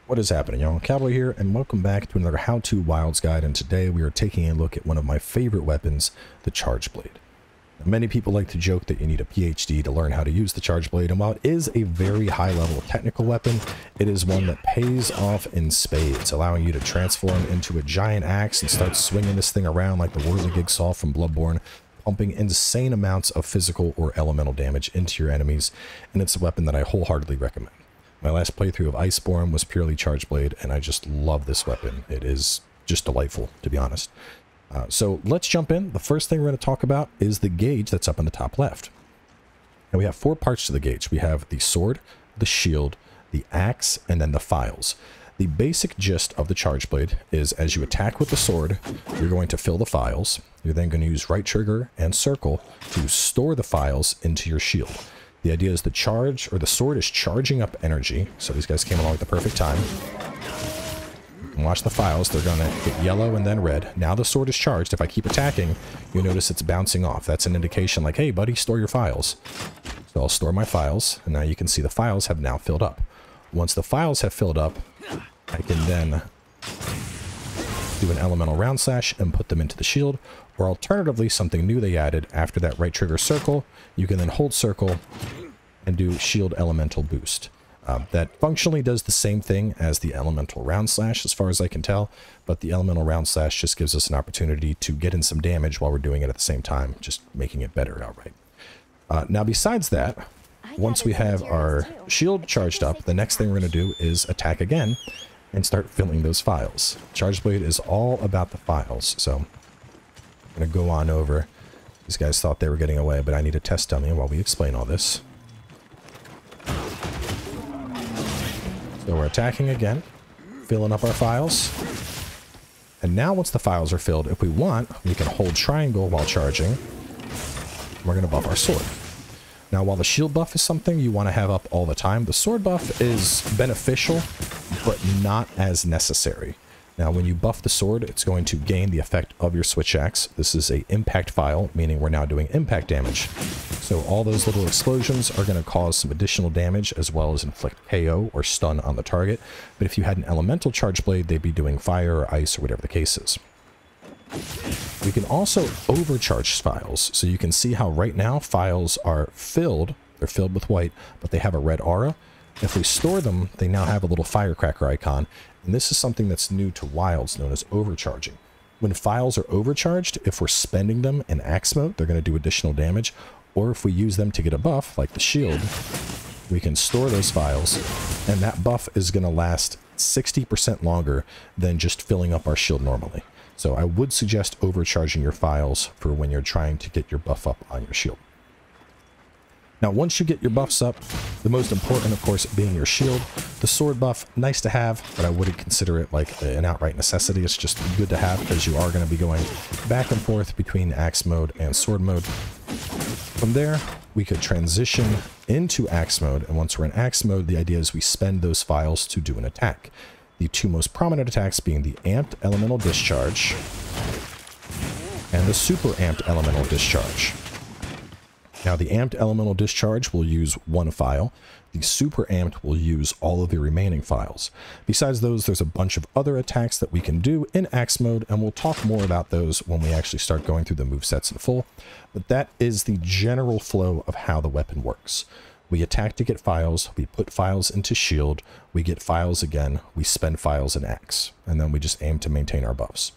What is happening, y'all? Cowboy here, and welcome back to another How-To Wilds guide, and today we are taking a look at one of my favorite weapons, the Charge Blade. Now, many people like to joke that you need a PhD to learn how to use the Charge Blade, and while it is a very high-level technical weapon, it is one that pays off in spades, allowing you to transform into a giant axe and start swinging this thing around like the whirligig saw from Bloodborne, pumping insane amounts of physical or elemental damage into your enemies, and it's a weapon that I wholeheartedly recommend. My last playthrough of Iceborne was purely Charge Blade, and I just love this weapon. It is just delightful, to be honest. So let's jump in. The first thing we're going to talk about is the gauge that's up in the top left. Now we have four parts to the gauge. We have the sword, the shield, the axe, and then the files. The basic gist of the Charge Blade is as you attack with the sword, you're going to fill the files. You're then going to use right trigger and circle to store the files into your shield. The idea is the sword is charging up energy. So these guys came along at the perfect time. And watch the files. They're going to get yellow and then red. Now the sword is charged. If I keep attacking, you'll notice it's bouncing off. That's an indication like, hey, buddy, store your files. So I'll store my files. And now you can see the files have now filled up. Once the files have filled up, I can then do an elemental round slash and put them into the shield. Or alternatively, something new they added after that right trigger circle, you can then hold circle and do shield elemental boost. That functionally does the same thing as the elemental round slash as far as I can tell, but the elemental round slash just gives us an opportunity to get in some damage while we're doing it at the same time, just making it better outright. Now besides that, once we have our shield charged up, the next thing we're going to do is attack again and start filling those files. Charge Blade is all about the files, so I'm going to go on over. These guys thought they were getting away, but I need a test dummy while we explain all this. So we're attacking again, filling up our files. And now once the files are filled, if we want, we can hold triangle while charging. We're going to buff our sword. Now, while the shield buff is something you want to have up all the time, the sword buff is beneficial, but not as necessary. Now, when you buff the sword, it's going to gain the effect of your switch axe. This is a impact file, meaning we're now doing impact damage. So all those little explosions are going to cause some additional damage, as well as inflict KO or stun on the target. But if you had an elemental Charge Blade, they'd be doing fire or ice or whatever the case is. We can also overcharge files. So you can see how right now files are filled. They're filled with white, but they have a red aura. If we store them, they now have a little firecracker icon. And this is something that's new to Wilds, known as overcharging. When files are overcharged, if we're spending them in axe mode, they're going to do additional damage. Or if we use them to get a buff, like the shield, we can store those files. And that buff is going to last 60% longer than just filling up our shield normally. So I would suggest overcharging your files for when you're trying to get your buff up on your shield. Now, once you get your buffs up, the most important, of course, being your shield. The sword buff, nice to have, but I wouldn't consider it like an outright necessity. It's just good to have because you are going to be going back and forth between axe mode and sword mode. From there, we could transition into axe mode, and once we're in axe mode, the idea is we spend those files to do an attack. The two most prominent attacks being the amped elemental discharge and the super amped elemental discharge. Now, the amped elemental discharge will use one file. The super amped will use all of the remaining files. Besides those, there's a bunch of other attacks that we can do in axe mode, and we'll talk more about those when we actually start going through the movesets in full. But that is the general flow of how the weapon works. We attack to get files, we put files into shield, we get files again, we spend files in axe, and then we just aim to maintain our buffs.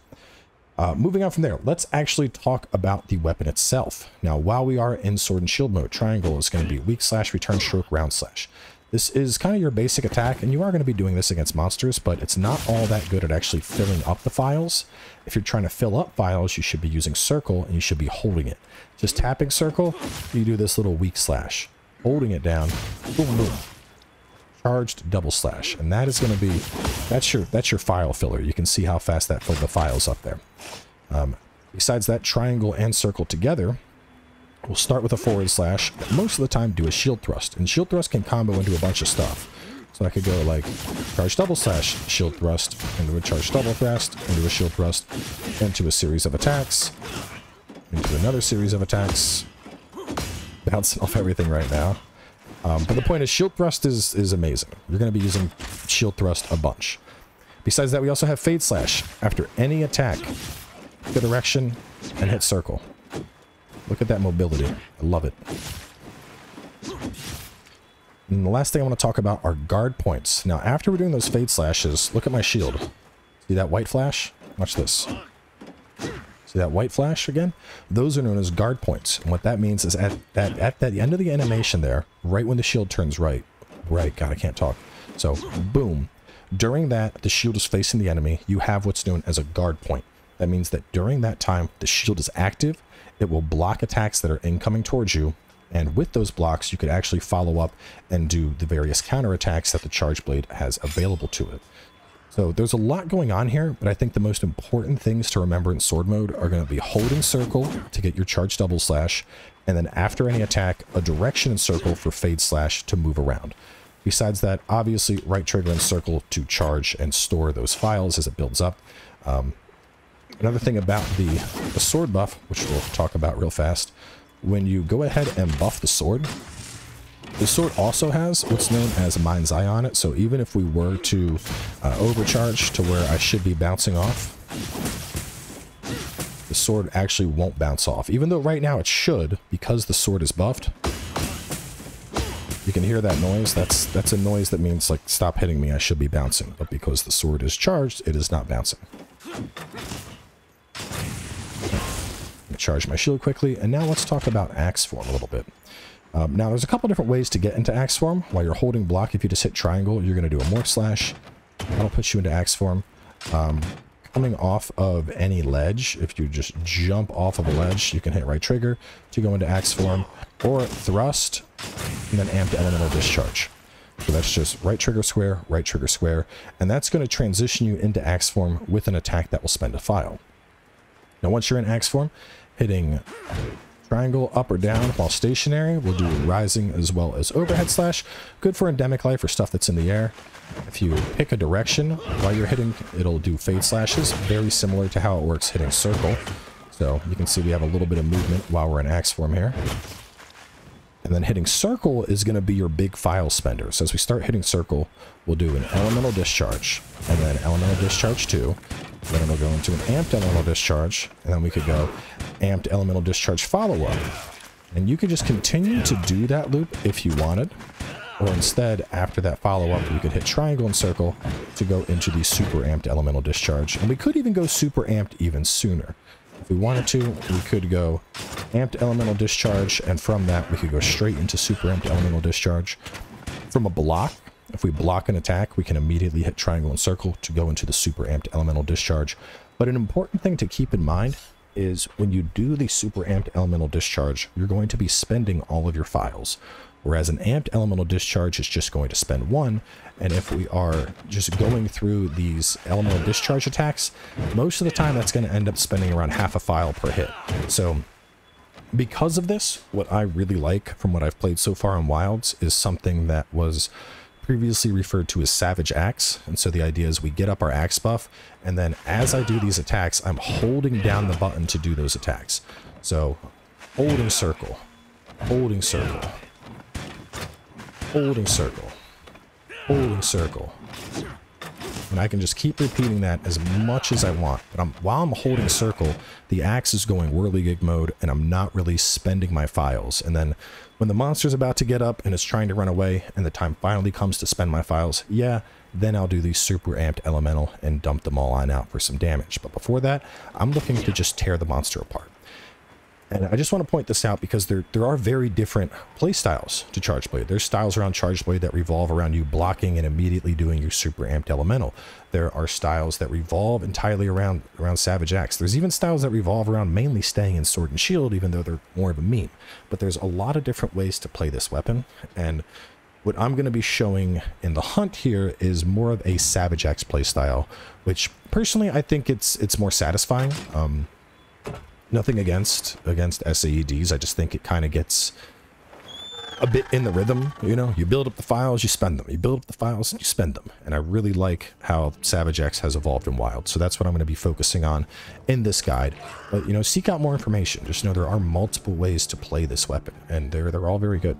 Moving on from there, let's actually talk about the weapon itself. Now, while we are in sword and shield mode, triangle is going to be weak slash, return stroke, round slash. This is kind of your basic attack, and you are going to be doing this against monsters, but it's not all that good at actually filling up the files. If you're trying to fill up files, you should be using circle, and you should be holding it. Just tapping circle, you do this little weak slash. Holding it down, boom, boom. Charged double slash, and that is going to be that's your file filler. You can see how fast that filled the files up there. Besides that, triangle and circle together, we'll start with a forward slash. Most of the time, do a shield thrust, and shield thrust can combo into a bunch of stuff. So I could go like charge double slash, shield thrust, into a charge double thrust, into a shield thrust, into a series of attacks, into another series of attacks. Bouncing off everything right now. But the point is, shield thrust is amazing. You're going to be using shield thrust a bunch. Besides that, we also have fade slash. After any attack, pick a direction and hit circle. Look at that mobility. I love it. And the last thing I want to talk about are guard points. Now, after we're doing those fade slashes, look at my shield. See that white flash? Watch this. See that white flash again? Those are known as guard points. And what that means is at that end of the animation there, right when the shield turns right, God, I can't talk. So, boom. During that, the shield is facing the enemy. You have what's known as a guard point. That means that during that time, the shield is active. It will block attacks that are incoming towards you. And with those blocks, you could actually follow up and do the various counterattacks that the charge blade has available to it. So there's a lot going on here, but I think the most important things to remember in sword mode are going to be holding circle to get your charge double slash, and then after any attack, a direction and circle for fade slash to move around. Besides that, obviously right trigger and circle to charge and store those files as it builds up. Another thing about the sword buff, which we'll talk about real fast, when you go ahead and buff the sword also has what's known as a mind's eye on it. So even if we were to overcharge to where I should be bouncing off, the sword actually won't bounce off. Even though right now it should, because the sword is buffed. You can hear that noise. That's a noise that means, like, stop hitting me, I should be bouncing. But because the sword is charged, it is not bouncing. Charge my shield quickly, and now let's talk about axe form a little bit. Now there's a couple different ways to get into axe form. While you're holding block, if you just hit triangle, you're going to do a morph slash. That'll put you into axe form. Coming off of any ledge, if you just jump off of a ledge, you can hit right trigger to go into axe form, or thrust and then amped elemental discharge. So that's just right trigger square, and that's going to transition you into axe form with an attack that will spend a file. Now once you're in axe form, hitting triangle up or down while stationary will do rising as well as overhead slash. Good for endemic life or stuff that's in the air. If you pick a direction while you're hitting, it'll do fade slashes, very similar to how it works hitting circle. So you can see we have a little bit of movement while we're in axe form here. And then hitting circle is going to be your big file spender. So as we start hitting circle, we'll do an elemental discharge, and then elemental discharge 2. Then it'll go into an amped elemental discharge, and then we could go amped elemental discharge follow-up. And you could just continue to do that loop if you wanted, or instead, after that follow-up, you could hit triangle and circle to go into the super amped elemental discharge. And we could even go super amped even sooner. If we wanted to, we could go amped elemental discharge, and from that, we could go straight into super amped elemental discharge. From a block, if we block an attack, we can immediately hit triangle and circle to go into the super amped elemental discharge. But an important thing to keep in mind is when you do the super amped elemental discharge, you're going to be spending all of your files. Whereas an amped elemental discharge is just going to spend 1. And if we are just going through these elemental discharge attacks, most of the time that's going to end up spending around half a file per hit. So because of this, what I really like from what I've played so far in Wilds is something that was previously referred to as Savage Axe. And so the idea is we get up our axe buff, and then as I do these attacks, I'm holding down the button to do those attacks. So holding circle, holding circle, holding circle, holding circle. And I can just keep repeating that as much as I want. But while I'm holding circle, the axe is going whirligig mode, and I'm not really spending my files. And then when the monster's about to get up and is trying to run away, and the time finally comes to spend my files, yeah, then I'll do the super amped elemental and dump them all on out for some damage. But before that, I'm looking to just tear the monster apart. And I just want to point this out because there are very different play styles to Charge Blade. There's styles around Charge Blade that revolve around you blocking and immediately doing your super amped elemental. There are styles that revolve entirely around Savage Axe. There's even styles that revolve around mainly staying in Sword and Shield, even though they're more of a meme. But there's a lot of different ways to play this weapon, and what I'm going to be showing in the hunt here is more of a Savage Axe playstyle, which personally I think it's more satisfying. Nothing against SAEDs. I just think it kind of gets a bit in the rhythm, you know? You build up the files, you spend them. You build up the files, you spend them. And I really like how Savage Axe has evolved in Wild. So that's what I'm going to be focusing on in this guide. But, you know, seek out more information. Just know there are multiple ways to play this weapon, and they're all very good.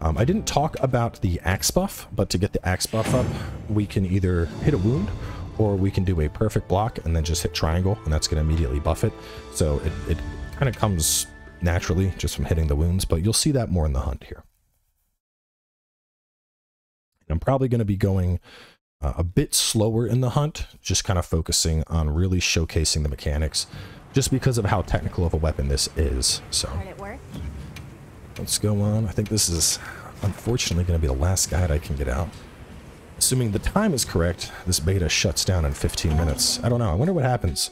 I didn't talk about the axe buff, but to get the axe buff up, we can either hit a wound, or we can do a perfect block and then just hit triangle, and that's going to immediately buff it. So it kind of comes naturally just from hitting the wounds, but you'll see that more in the hunt here. I'm probably going to be going a bit slower in the hunt, just kind of focusing on really showcasing the mechanics, just because of how technical of a weapon this is. So let's go on. I think this is unfortunately going to be the last guide I can get out. Assuming the time is correct, this beta shuts down in 15 minutes. I don't know. I wonder what happens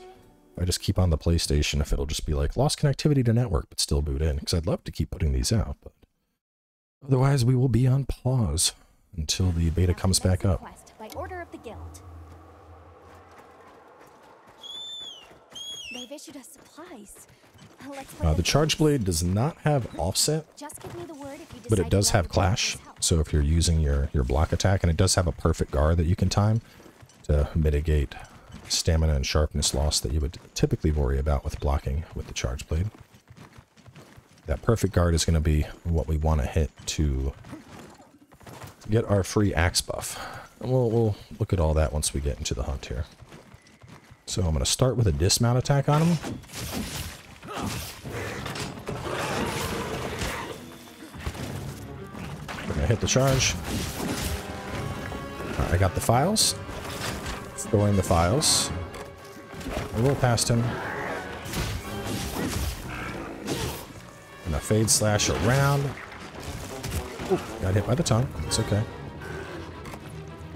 if I just keep on the PlayStation, if it'll just be like lost connectivity to network, but still boot in. Because I'd love to keep putting these out, but otherwise we will be on pause until the beta comes back up. By order of the guild. They've issued us supplies. The charge blade does not have offset, but it does have clash. So if you're using your block attack, and it does have a perfect guard that you can time to mitigate stamina and sharpness loss that you would typically worry about with blocking with the charge blade. That perfect guard is going to be what we want to hit to get our free axe buff. And we'll look at all that once we get into the hunt here. So I'm going to start with a dismount attack on him. We're going to hit the charge. I got the files. Throwing the files. I roll past him. And a fade slash around. Ooh, got hit by the tongue. It's okay.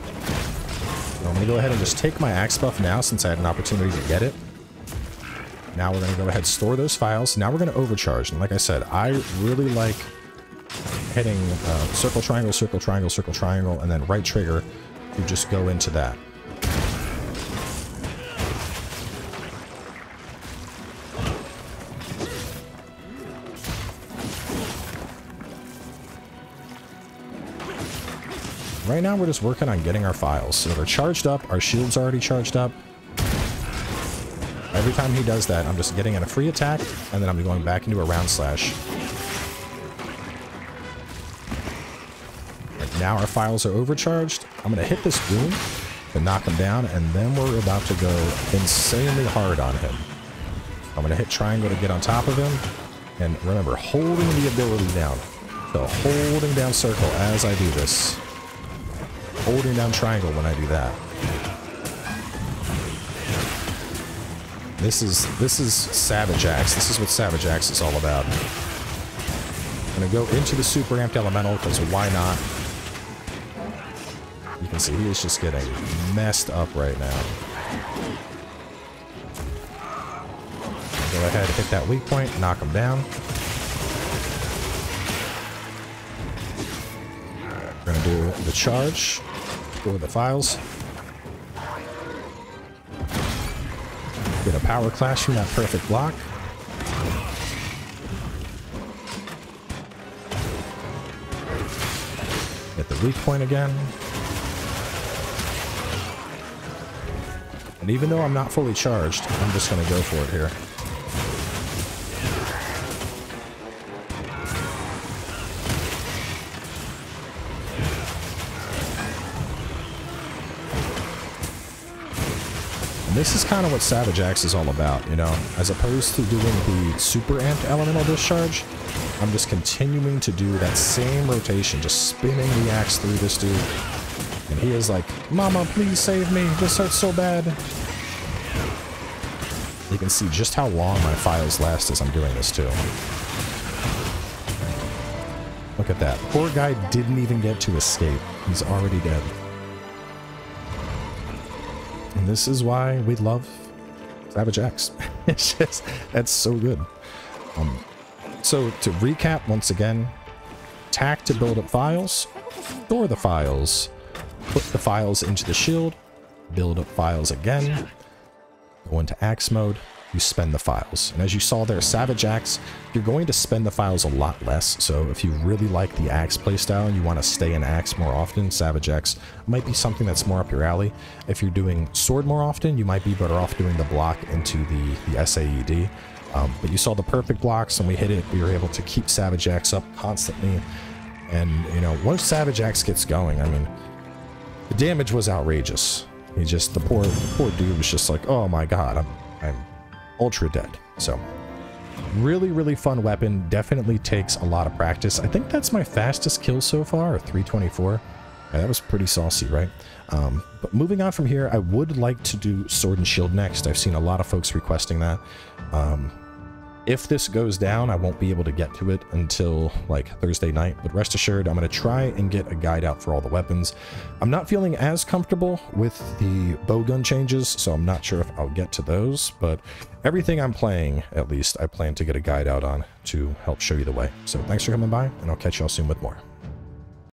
So I'm going to go ahead and just take my axe buff now since I had an opportunity to get it. Now we're going to go ahead and store those files. Now we're going to overcharge. And like I said, I really like hitting circle, triangle, circle, triangle, circle, triangle, and then right trigger. You just go into that. Right now we're just working on getting our files. So they're charged up, our shield's already charged up. Every time he does that, I'm just getting in a free attack, and then I'm going back into a round slash. Right, now our files are overcharged. I'm going to hit this wound to knock him down, and then we're about to go insanely hard on him. I'm going to hit triangle to get on top of him, and remember, holding the ability down. So holding down circle as I do this. Holding down triangle when I do that. This is Savage Axe. This is what Savage Axe is all about. I'm gonna go into the super amped elemental because why not? You can see he is just getting messed up right now. Go ahead, hit that weak point, knock him down. We're gonna do the charge. Go with the files. Get a power clash from that perfect block. Get the weak point again. And even though I'm not fully charged, I'm just going to go for it here. This is kind of what Savage Axe is all about, you know, as opposed to doing the super amped elemental discharge. I'm just continuing to do that same rotation, just spinning the axe through this dude. And he is like, "Mama, please save me. This hurts so bad." You can see just how long my files last as I'm doing this too. Look at that. Poor guy didn't even get to escape. He's already dead. And this is why we love Savage Axe. It's just, that's so good. So to recap once again, attack to build up files, store the files, put the files into the shield, build up files again, go into axe mode, you spend the files. And as you saw there, Savage Axe, you're going to spend the files a lot less. So if you really like the axe playstyle and you want to stay in axe more often, Savage Axe might be something that's more up your alley. If you're doing sword more often, you might be better off doing the block into the SAED. But you saw the perfect blocks and we hit it. We were able to keep Savage Axe up constantly. And, you know, once Savage Axe gets going, I mean, the damage was outrageous. The poor dude was just like, oh my god, I'm ultra dead. So, really, really fun weapon. Definitely takes a lot of practice. I think that's my fastest kill so far, 324. Yeah, that was pretty saucy, right? But moving on from here, I would like to do Sword and Shield next. I've seen a lot of folks requesting that. If this goes down, I won't be able to get to it until like Thursday night, but rest assured, I'm going to try and get a guide out for all the weapons. I'm not feeling as comfortable with the bowgun changes, so I'm not sure if I'll get to those, but everything I'm playing, at least, I plan to get a guide out on to help show you the way. So thanks for coming by, and I'll catch y'all soon with more.